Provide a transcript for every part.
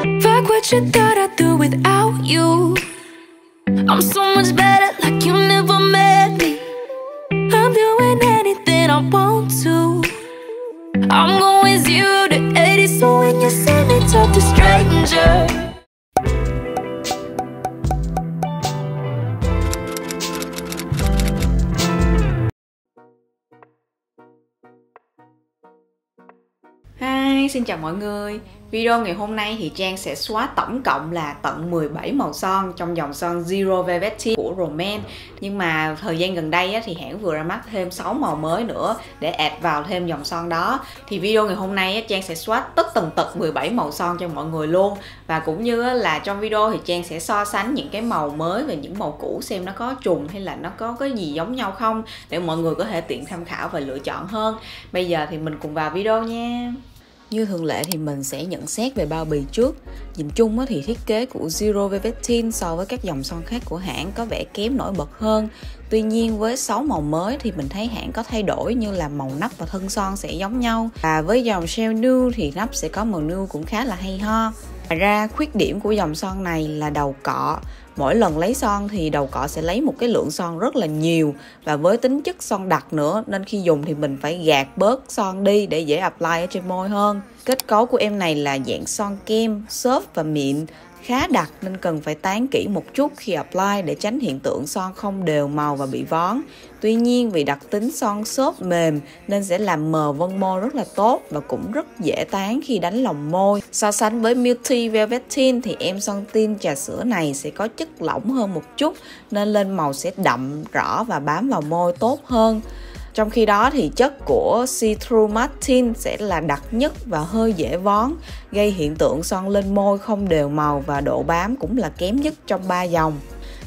Fuck what you thought I'd do without you. I'm so much better like you never met me. I'm doing anything I want to. I'm going 0 to 80, so when you see me talk to stranger. Hi, xin chào mọi người. Video ngày hôm nay thì Trang sẽ xóa tổng cộng là tận 17 màu son trong dòng son Zero Velvet Tint của Roman. Nhưng mà thời gian gần đây thì hãng vừa ra mắt thêm 6 màu mới nữa để add vào thêm dòng son đó. Thì video ngày hôm nay Trang sẽ xóa tất tần tật 17 màu son cho mọi người luôn. Và cũng như là trong video thì Trang sẽ so sánh những cái màu mới và những màu cũ xem nó có trùng hay là nó có cái gì giống nhau không, để mọi người có thể tiện tham khảo và lựa chọn hơn. Bây giờ thì mình cùng vào video nha. Như thường lệ thì mình sẽ nhận xét về bao bì trước. Nhìn chung thì thiết kế của Zero Velvet Tint so với các dòng son khác của hãng có vẻ kém nổi bật hơn. Tuy nhiên với 6 màu mới thì mình thấy hãng có thay đổi, như là màu nắp và thân son sẽ giống nhau. Và với dòng Shell Nude thì nắp sẽ có màu nude cũng khá là hay ho. Ngoài ra khuyết điểm của dòng son này là đầu cọ. Mỗi lần lấy son thì đầu cọ sẽ lấy một cái lượng son rất là nhiều, và với tính chất son đặc nữa nên khi dùng thì mình phải gạt bớt son đi để dễ apply ở trên môi hơn. Kết cấu của em này là dạng son kem, xốp và mịn, khá đặc nên cần phải tán kỹ một chút khi apply để tránh hiện tượng son không đều màu và bị vón. Tuy nhiên vì đặc tính son xốp mềm nên sẽ làm mờ vân môi rất là tốt và cũng rất dễ tán khi đánh lòng môi. So sánh với Multi Velvet Tint thì em son tint trà sữa này sẽ có chất lỏng hơn một chút nên lên màu sẽ đậm, rõ và bám vào môi tốt hơn. Trong khi đó thì chất của See-Through Matte Tint sẽ là đặc nhất và hơi dễ vón, gây hiện tượng son lên môi không đều màu, và độ bám cũng là kém nhất trong 3 dòng.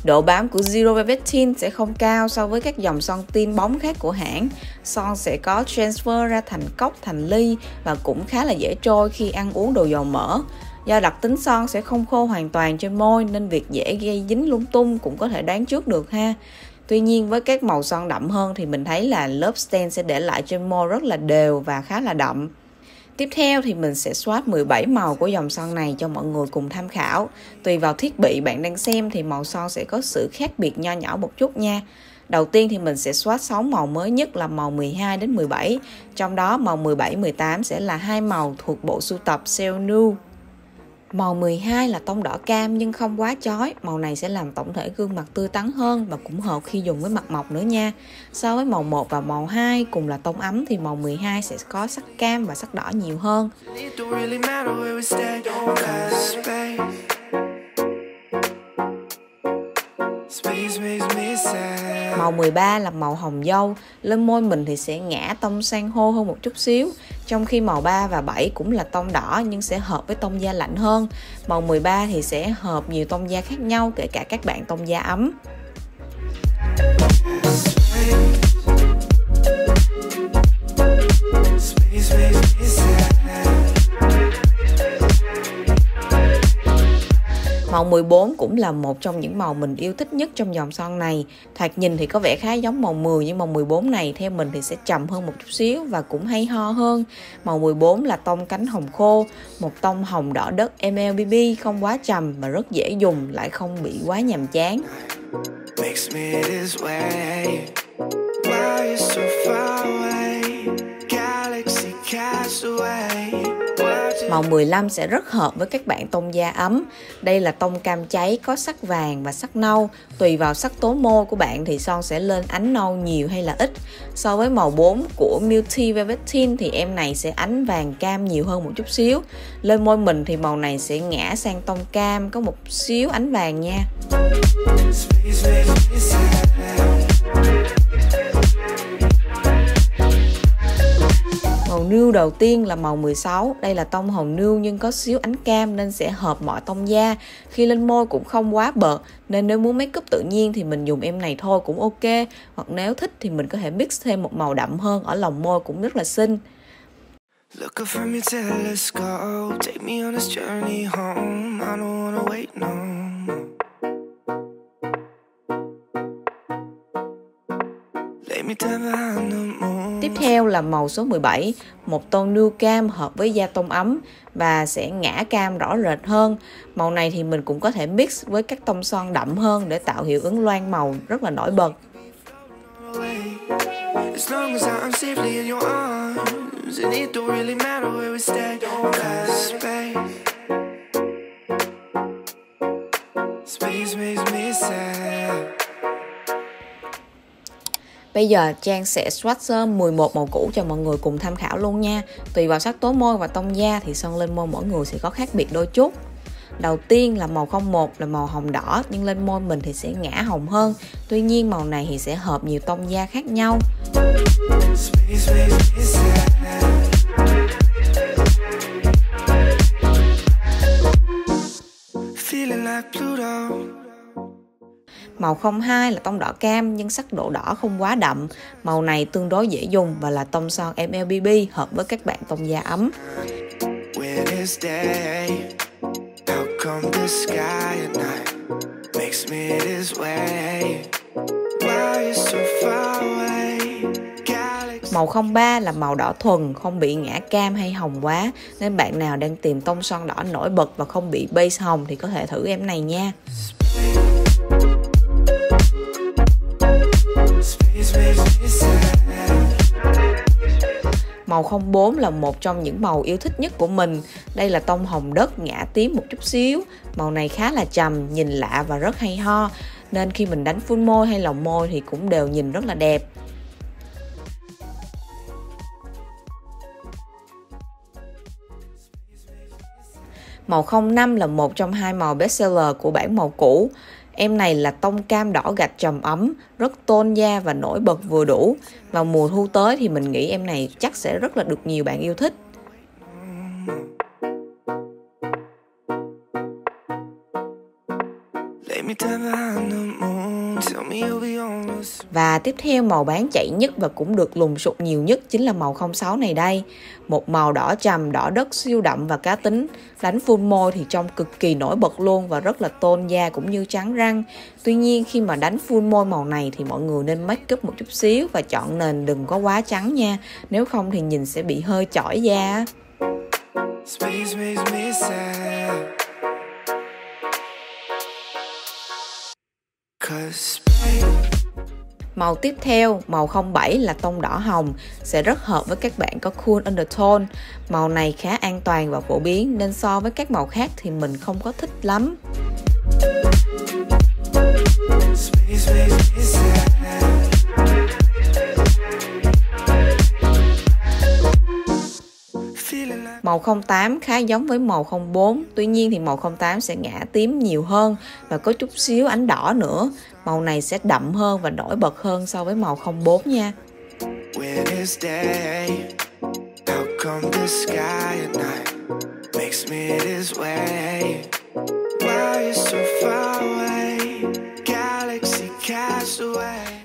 Độ bám của Zero Velvet Tint sẽ không cao so với các dòng son tint bóng khác của hãng. Son sẽ có transfer ra thành cốc, thành ly và cũng khá là dễ trôi khi ăn uống đồ dầu mỡ. Do đặc tính son sẽ không khô hoàn toàn trên môi nên việc dễ gây dính lung tung cũng có thể đoán trước được ha. Tuy nhiên với các màu son đậm hơn thì mình thấy là lớp stain sẽ để lại trên môi rất là đều và khá là đậm. Tiếp theo thì mình sẽ swatch 17 màu của dòng son này cho mọi người cùng tham khảo. Tùy vào thiết bị bạn đang xem thì màu son sẽ có sự khác biệt nho nhỏ một chút nha. Đầu tiên thì mình sẽ swatch 6 màu mới nhất là màu 12 đến 17. Trong đó màu 17, 18 sẽ là hai màu thuộc bộ sưu tập Shell Nude. Màu 12 là tông đỏ cam nhưng không quá chói. Màu này sẽ làm tổng thể gương mặt tươi tắn hơn và cũng hợp khi dùng với mặt mộc nữa nha. So với màu 1 và màu 2 cùng là tông ấm thì màu 12 sẽ có sắc cam và sắc đỏ nhiều hơn. Màu 13 là màu hồng dâu, lên môi mình thì sẽ ngã tông san hô hơn một chút xíu. Trong khi màu 3 và 7 cũng là tông đỏ nhưng sẽ hợp với tông da lạnh hơn. Màu 13 thì sẽ hợp nhiều tông da khác nhau, kể cả các bạn tông da ấm. Màu 14 cũng là một trong những màu mình yêu thích nhất trong dòng son này. Thoạt nhìn thì có vẻ khá giống màu 10 nhưng màu 14 này theo mình thì sẽ trầm hơn một chút xíu và cũng hay ho hơn. Màu 14 là tông cánh hồng khô, một tông hồng đỏ đất MLBB, không quá trầm mà rất dễ dùng, lại không bị quá nhàm chán. Màu 15 sẽ rất hợp với các bạn tông da ấm. Đây là tông cam cháy có sắc vàng và sắc nâu. Tùy vào sắc tố môi của bạn thì son sẽ lên ánh nâu nhiều hay là ít. So với màu 4 của Multi Velvet Tint thì em này sẽ ánh vàng cam nhiều hơn một chút xíu. Lên môi mình thì màu này sẽ ngã sang tông cam có một xíu ánh vàng nha. Màu nude đầu tiên là màu 16, đây là tông hồng nude nhưng có xíu ánh cam nên sẽ hợp mọi tông da. Khi lên môi cũng không quá bợt nên nếu muốn make up tự nhiên thì mình dùng em này thôi cũng ok. Hoặc nếu thích thì mình có thể mix thêm một màu đậm hơn ở lòng môi cũng rất là xinh. Tiếp theo là màu số 17, một tông nude cam hợp với da tông ấm và sẽ ngã cam rõ rệt hơn. Màu này thì mình cũng có thể mix với các tông son đậm hơn để tạo hiệu ứng loang màu rất là nổi bật. Bây giờ Trang sẽ swatch 11 màu cũ cho mọi người cùng tham khảo luôn nha. Tùy vào sắc tố môi và tông da thì son lên môi mỗi người sẽ có khác biệt đôi chút. Đầu tiên là màu 01 là màu hồng đỏ, nhưng lên môi mình thì sẽ ngã hồng hơn. Tuy nhiên màu này thì sẽ hợp nhiều tông da khác nhau. Màu 02 là tông đỏ cam nhưng sắc độ đỏ không quá đậm. Màu này tương đối dễ dùng và là tông son MLBB hợp với các bạn tông da ấm. Màu 03 là màu đỏ thuần, không bị ngã cam hay hồng quá, nên bạn nào đang tìm tông son đỏ nổi bật và không bị base hồng thì có thể thử em này nha. Màu 04 là một trong những màu yêu thích nhất của mình. Đây là tông hồng đất ngã tím một chút xíu. Màu này khá là trầm, nhìn lạ và rất hay ho, nên khi mình đánh full môi hay lòng môi thì cũng đều nhìn rất là đẹp. Màu 05 là một trong hai màu bestseller của bảng màu cũ. Em này là tông cam đỏ gạch trầm ấm, rất tôn da và nổi bật vừa đủ. Vào mùa thu tới thì mình nghĩ em này chắc sẽ rất là được nhiều bạn yêu thích. Và tiếp theo màu bán chạy nhất và cũng được lùng sục nhiều nhất chính là màu 06 này đây. Một màu đỏ trầm, đỏ đất siêu đậm và cá tính. Đánh full môi thì trông cực kỳ nổi bật luôn và rất là tôn da cũng như trắng răng. Tuy nhiên khi mà đánh full môi màu này thì mọi người nên make up một chút xíu và chọn nền đừng có quá trắng nha. Nếu không thì nhìn sẽ bị hơi chỏi da. Màu tiếp theo, màu 07 là tông đỏ hồng, sẽ rất hợp với các bạn có cool undertone. Màu này khá an toàn và phổ biến nên so với các màu khác thì mình không có thích lắm. Màu 08 khá giống với màu 04, tuy nhiên thì màu 08 sẽ ngã tím nhiều hơn và có chút xíu ánh đỏ nữa. Màu này sẽ đậm hơn và nổi bật hơn so với màu 04 nha.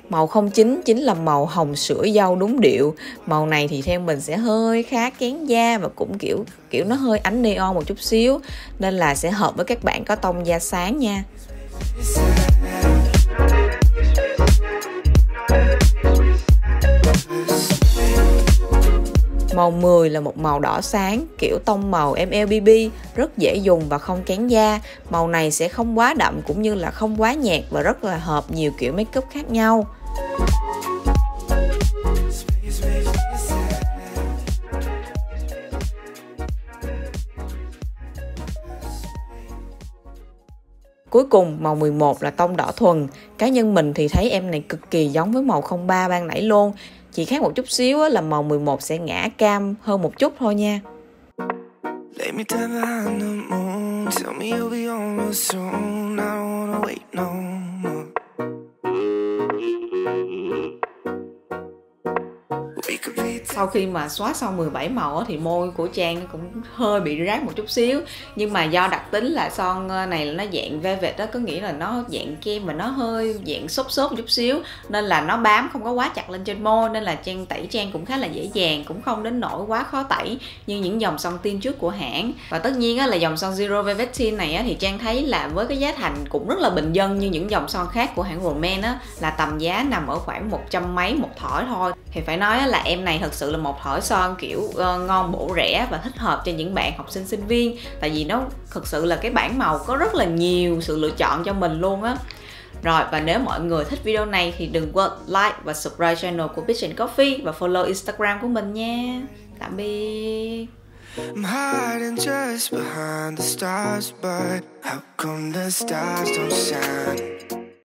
Màu 09 chính là màu hồng sữa dâu đúng điệu. Màu này thì theo mình sẽ hơi khá kén da và cũng kiểu nó hơi ánh neon một chút xíu, nên là sẽ hợp với các bạn có tông da sáng nha. Màu 10 là một màu đỏ sáng, kiểu tông màu MLBB, rất dễ dùng và không kén da. Màu này sẽ không quá đậm cũng như là không quá nhạt và rất là hợp nhiều kiểu make up khác nhau. Cuối cùng màu 11 là tông đỏ thuần. Cá nhân mình thì thấy em này cực kỳ giống với màu 03 ban nãy luôn. Chỉ khác một chút xíu là màu 11 sẽ ngã cam hơn một chút thôi nha. sau khi mà xóa xong 17 màu thì môi của Trang cũng hơi bị rát một chút xíu. Nhưng mà do đặc tính là son này nó dạng velvet đó, có nghĩa là nó dạng kem và nó hơi dạng xốp xốp một chút xíu, nên là nó bám không có quá chặt lên trên môi, nên là Trang tẩy Trang cũng khá là dễ dàng, cũng không đến nỗi quá khó tẩy như những dòng son tin trước của hãng. Và tất nhiên là dòng son Zero Velvet Tint này thì Trang thấy là với cái giá thành cũng rất là bình dân như những dòng son khác của hãng Romance là tầm giá nằm ở khoảng 100 mấy một thỏi thôi. Thì phải nói là em này thật sự là một thỏi son kiểu ngon bổ rẻ và thích hợp cho những bạn học sinh sinh viên, tại vì nó thực sự là cái bảng màu có rất là nhiều sự lựa chọn cho mình luôn á. Rồi, và nếu mọi người thích video này thì đừng quên like và subscribe channel của Peach & Coffee và follow Instagram của mình nha. Tạm biệt. I'm hiding just behind the stars, but how come the stars don't shine?